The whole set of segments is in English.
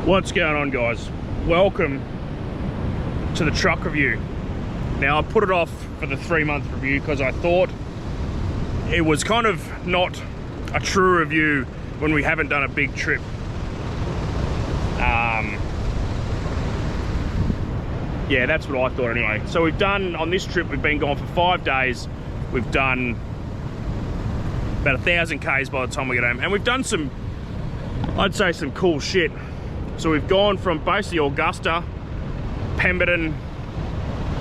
What's going on, guys? Welcome to the truck review. Now, I put it off for the 3-month review because I thought it was kind of not a true review when we haven't done a big trip. Yeah, that's what I thought anyway. So we've done, on this trip, we've been gone for 5 days. We've done about 1,000 Ks by the time we get home. And we've done some, I'd say, some cool shit. So we've gone from basically Augusta, Pemberton,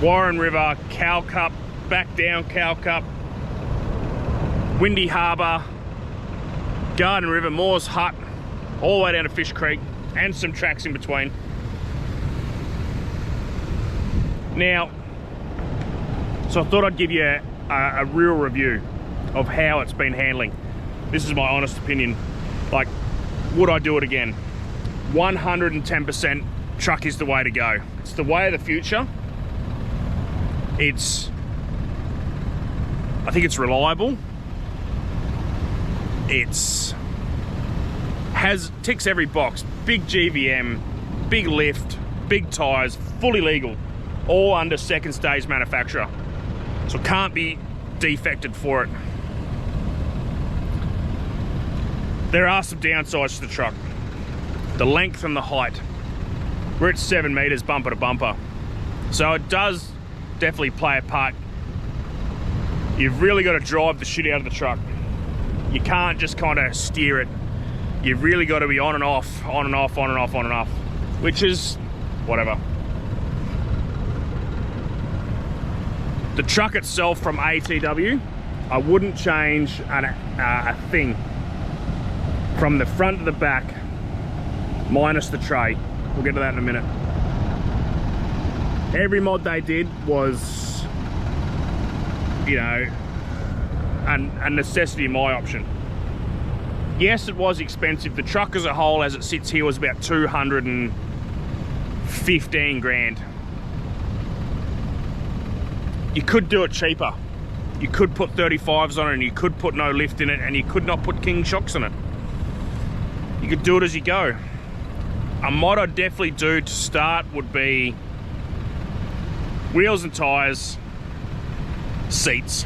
Warren River, Cow Cup, back down Cow Cup, Windy Harbour, Garden River, Moore's Hut, all the way down to Fish Creek, and some tracks in between. Now, so I thought I'd give you a real review of how it's been handling. This is my honest opinion. Like, would I do it again? 110% truck is the way to go. It's the way of the future. I think it's reliable. Ticks every box. Big GVM, big lift, big tyres, fully legal, all under second stage manufacturer. So can't be defected for it. There are some downsides to the truck. The length and the height. We're at 7 meters bumper to bumper. So it does definitely play a part. You've really got to drive the shit out of the truck. You can't just kind of steer it. You've really got to be on and off, on and off, on and off, on and off, which is whatever. The truck itself from ATW, I wouldn't change a thing. From the front to the back, minus the tray. We'll get to that in a minute. Every mod they did was, you know, a necessity in my option. Yes, it was expensive. The truck as a whole, as it sits here, was about 215 grand. You could do it cheaper. You could put 35s on it, and you could put no lift in it, and you could not put King shocks in it. You could do it as you go. A mod I'd definitely do to start would be wheels and tyres, seats.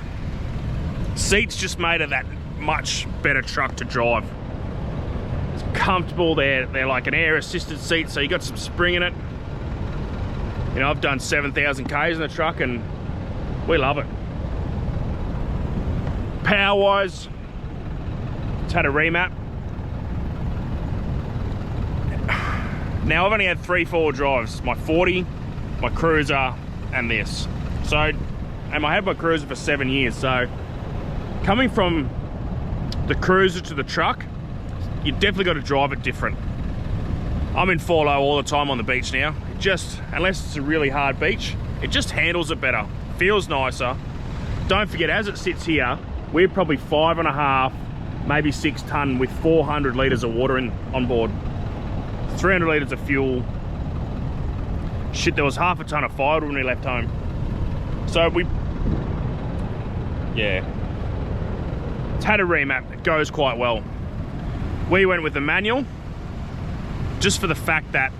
Seats just made it that much better truck to drive. It's comfortable. They're like an air assisted seat, so you got some spring in it. You know, I've done 7,000 Ks in the truck and we love it. Power wise, it's had a remap. Now, I've only had 3 4-wheel drives, my 40, my Cruiser, and this. So, and I had my Cruiser for 7 years, so coming from the Cruiser to the truck, you definitely got to drive it different. I'm in 4-low all the time on the beach now. It just, unless it's a really hard beach, it just handles it better, feels nicer. Don't forget, as it sits here, we're probably 5.5, maybe 6 ton with 400 litres of water on board. 300 litres of fuel. Shit, there was half a ton of firewood when we left home. So yeah. It's had a remap, it goes quite well. We went with the manual, just for the fact that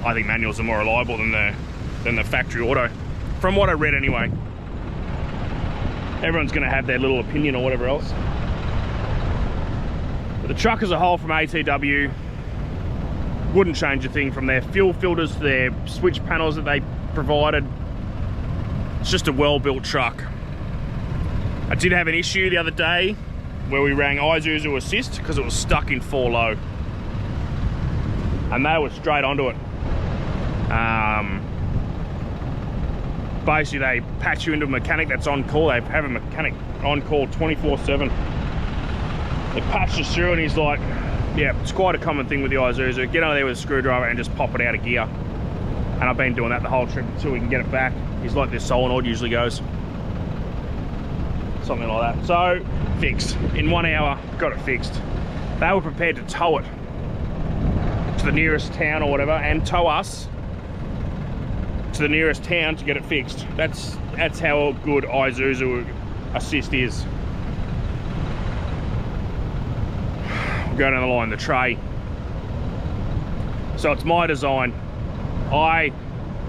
I think manuals are more reliable than the factory auto. From what I read anyway. Everyone's gonna have their little opinion or whatever else. But the truck as a whole from ATW, wouldn't change a thing from their fuel filters to their switch panels that they provided. It's just a well-built truck. I did have an issue the other day where we rang Isuzu Assist because it was stuck in 4-low. And they were straight onto it. Basically, they patch you into a mechanic that's on call. They have a mechanic on call 24/7. They patched us through and he's like, yeah, it's quite a common thing with the Isuzu. Get over there with a screwdriver and just pop it out of gear. And I've been doing that the whole trip until we can get it back. He's like this solenoid usually goes. Something like that. So, fixed. In 1 hour, got it fixed. They were prepared to tow it to the nearest town or whatever and tow us to the nearest town to get it fixed. That's how good Isuzu Assist is. Go down the line, the tray. So it's my design. I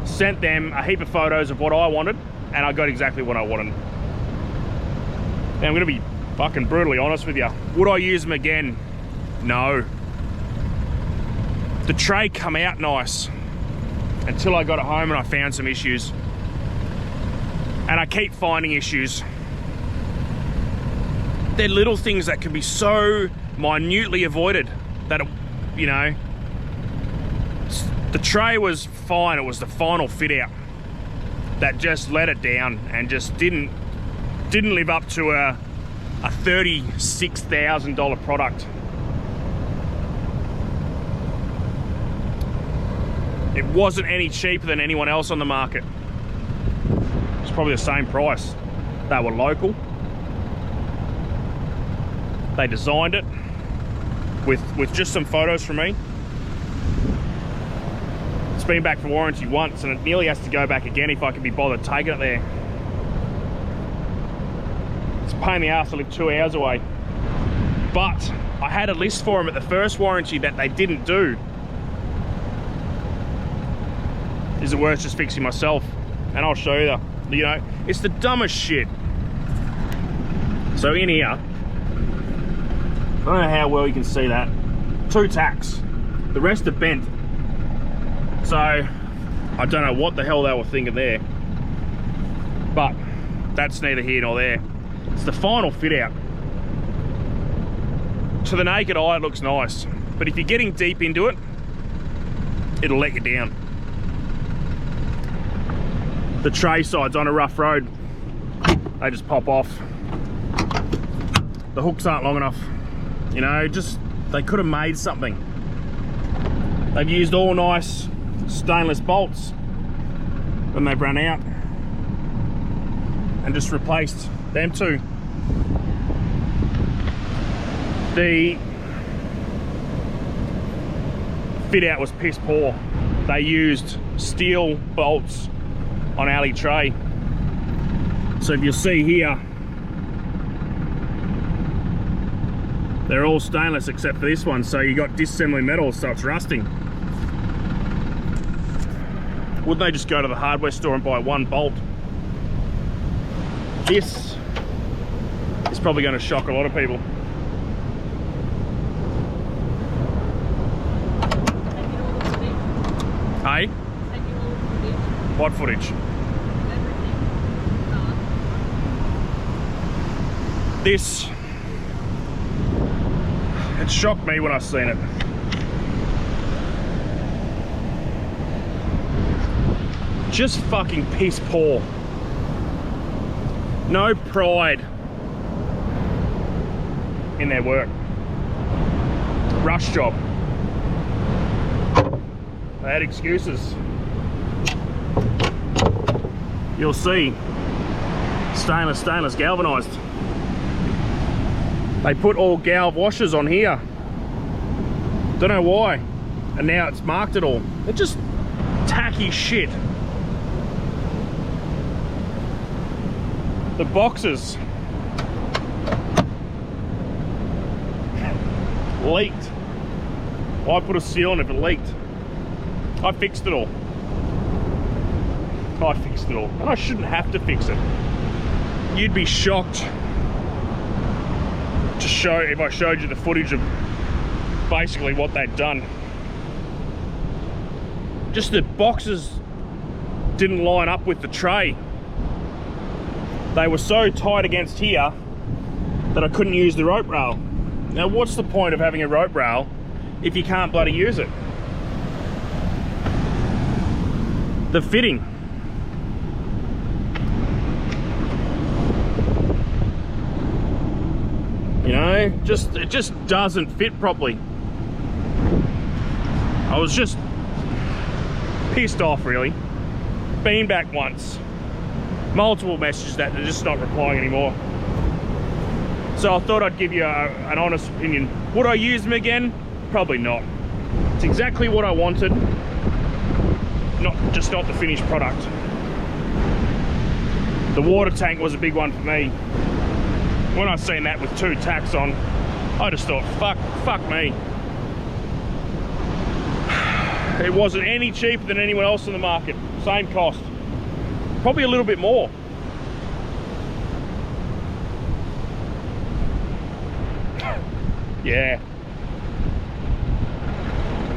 sent them a heap of photos of what I wanted, and I got exactly what I wanted. And I'm gonna be fucking brutally honest with you. Would I use them again? No. The tray come out nice until I got it home and I found some issues. And I keep finding issues. They're little things that can be so minutely avoided that, you know, the tray was fine. It was the final fit out that just let it down and just didn't live up to a $36,000 product. It wasn't any cheaper than anyone else on the market. It's probably the same price. They were local. They designed it with just some photos from me. It's been back for warranty once, and it nearly has to go back again if I can be bothered taking it there. It's a pain in the ass to live 2 hours away. But I had a list for them at the first warranty that they didn't do. Is it worth just fixing myself? And I'll show you. You know, it's the dumbest shit. So in here, I don't know how well you can see that. 2 tacks. The rest are bent. So I don't know what the hell they were thinking there. But that's neither here nor there. It's the final fit out. To the naked eye, it looks nice. But if you're getting deep into it, it'll let you down. The tray sides on a rough road, they just pop off. The hooks aren't long enough. You know, just, they could have made something. They've used all nice stainless bolts when they've run out and just replaced them too. The fit out was piss poor. They used steel bolts on alley tray. So if you'll see here, they're all stainless except for this one, so you got disassembly metal, so it's rusting. Wouldn't they just go to the hardware store and buy one bolt? This is probably going to shock a lot of people. Hey? What footage? This, it shocked me when I seen it. Just fucking piss poor. No pride in their work. Rush job. They had excuses. You'll see, stainless galvanized. They put all galv washers on here. Don't know why. And now it's marked it all. They're just tacky shit. The boxes leaked. I put a seal on it, if it leaked. I fixed it all. I fixed it all, and I shouldn't have to fix it. You'd be shocked to show if I showed you the footage of basically what they'd done. Just the boxes didn't line up with the tray. They were so tight against here that I couldn't use the rope rail. Now what's the point of having a rope rail if you can't bloody use it? The fitting. You know, it just doesn't fit properly. I was just pissed off, really. Been back once. Multiple messages that they're just not replying anymore. So I thought I'd give you an honest opinion. Would I use them again? Probably not. It's exactly what I wanted. Just not the finished product. The water tank was a big one for me. When I seen that with 2 tacks on, I just thought, fuck me. It wasn't any cheaper than anyone else in the market. Same cost. Probably a little bit more. Yeah.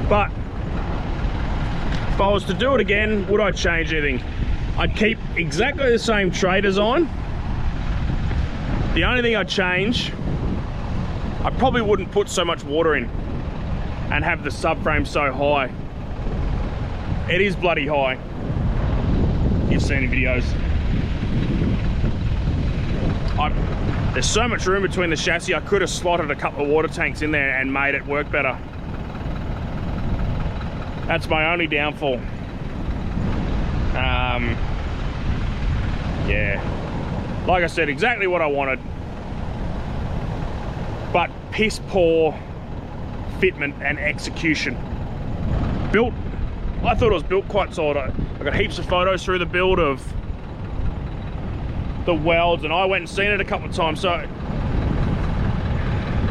But if I was to do it again, would I change anything? I'd keep exactly the same tray design. The only thing I'd change, I probably wouldn't put so much water in and have the subframe so high. It is bloody high. You've seen the videos. There's so much room between the chassis, I could have slotted a couple of water tanks in there and made it work better. That's my only downfall. Yeah. Like I said, exactly what I wanted. But piss poor fitment and execution. Built, I thought it was built quite solid. I got heaps of photos through the build of the welds, and I went and seen it a couple of times, so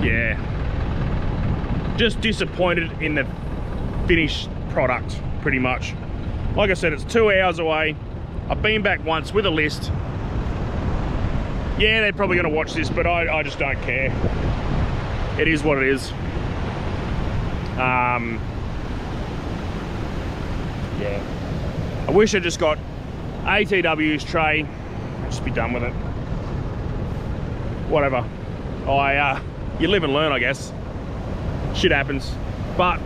yeah. Just disappointed in the finished product, pretty much. Like I said, it's 2 hours away. I've been back once with a list. Yeah, they're probably gonna watch this, but I just don't care. It is what it is. Yeah. I wish I just got ATW's tray. Just be done with it. Whatever. You live and learn, I guess. Shit happens. But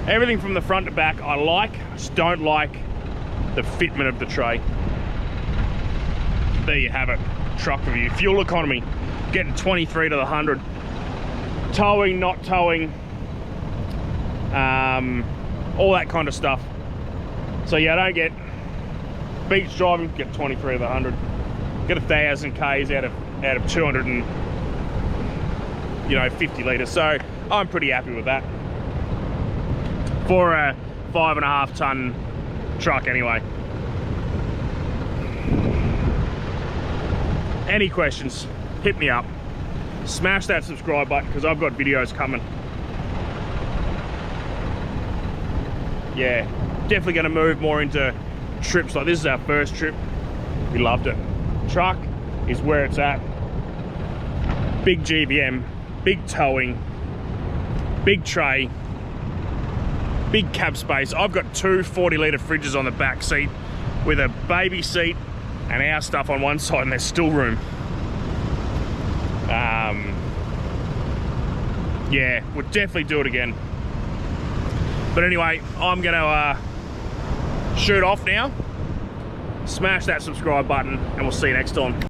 everything from the front to back I like. I just don't like the fitment of the tray. There you have it. Truck review. Fuel economy. Getting 23 to the 100. Towing, not towing. All that kind of stuff. So yeah, I don't get beach driving, get 23 to the 100. Get 1,000 Ks out of 250 litres. So I'm pretty happy with that. For a 5.5 ton truck anyway. Any questions, hit me up. Smash that subscribe button because I've got videos coming. Yeah, definitely going to move more into trips. Like this is our first trip. We loved it. Truck is where it's at. Big GVM, big towing, big tray, big cab space. I've got two 40-litre fridges on the back seat with a baby seat and our stuff on one side, and there's still room. Yeah, we'll definitely do it again. But anyway, I'm gonna shoot off now. Smash that subscribe button and we'll see you next time.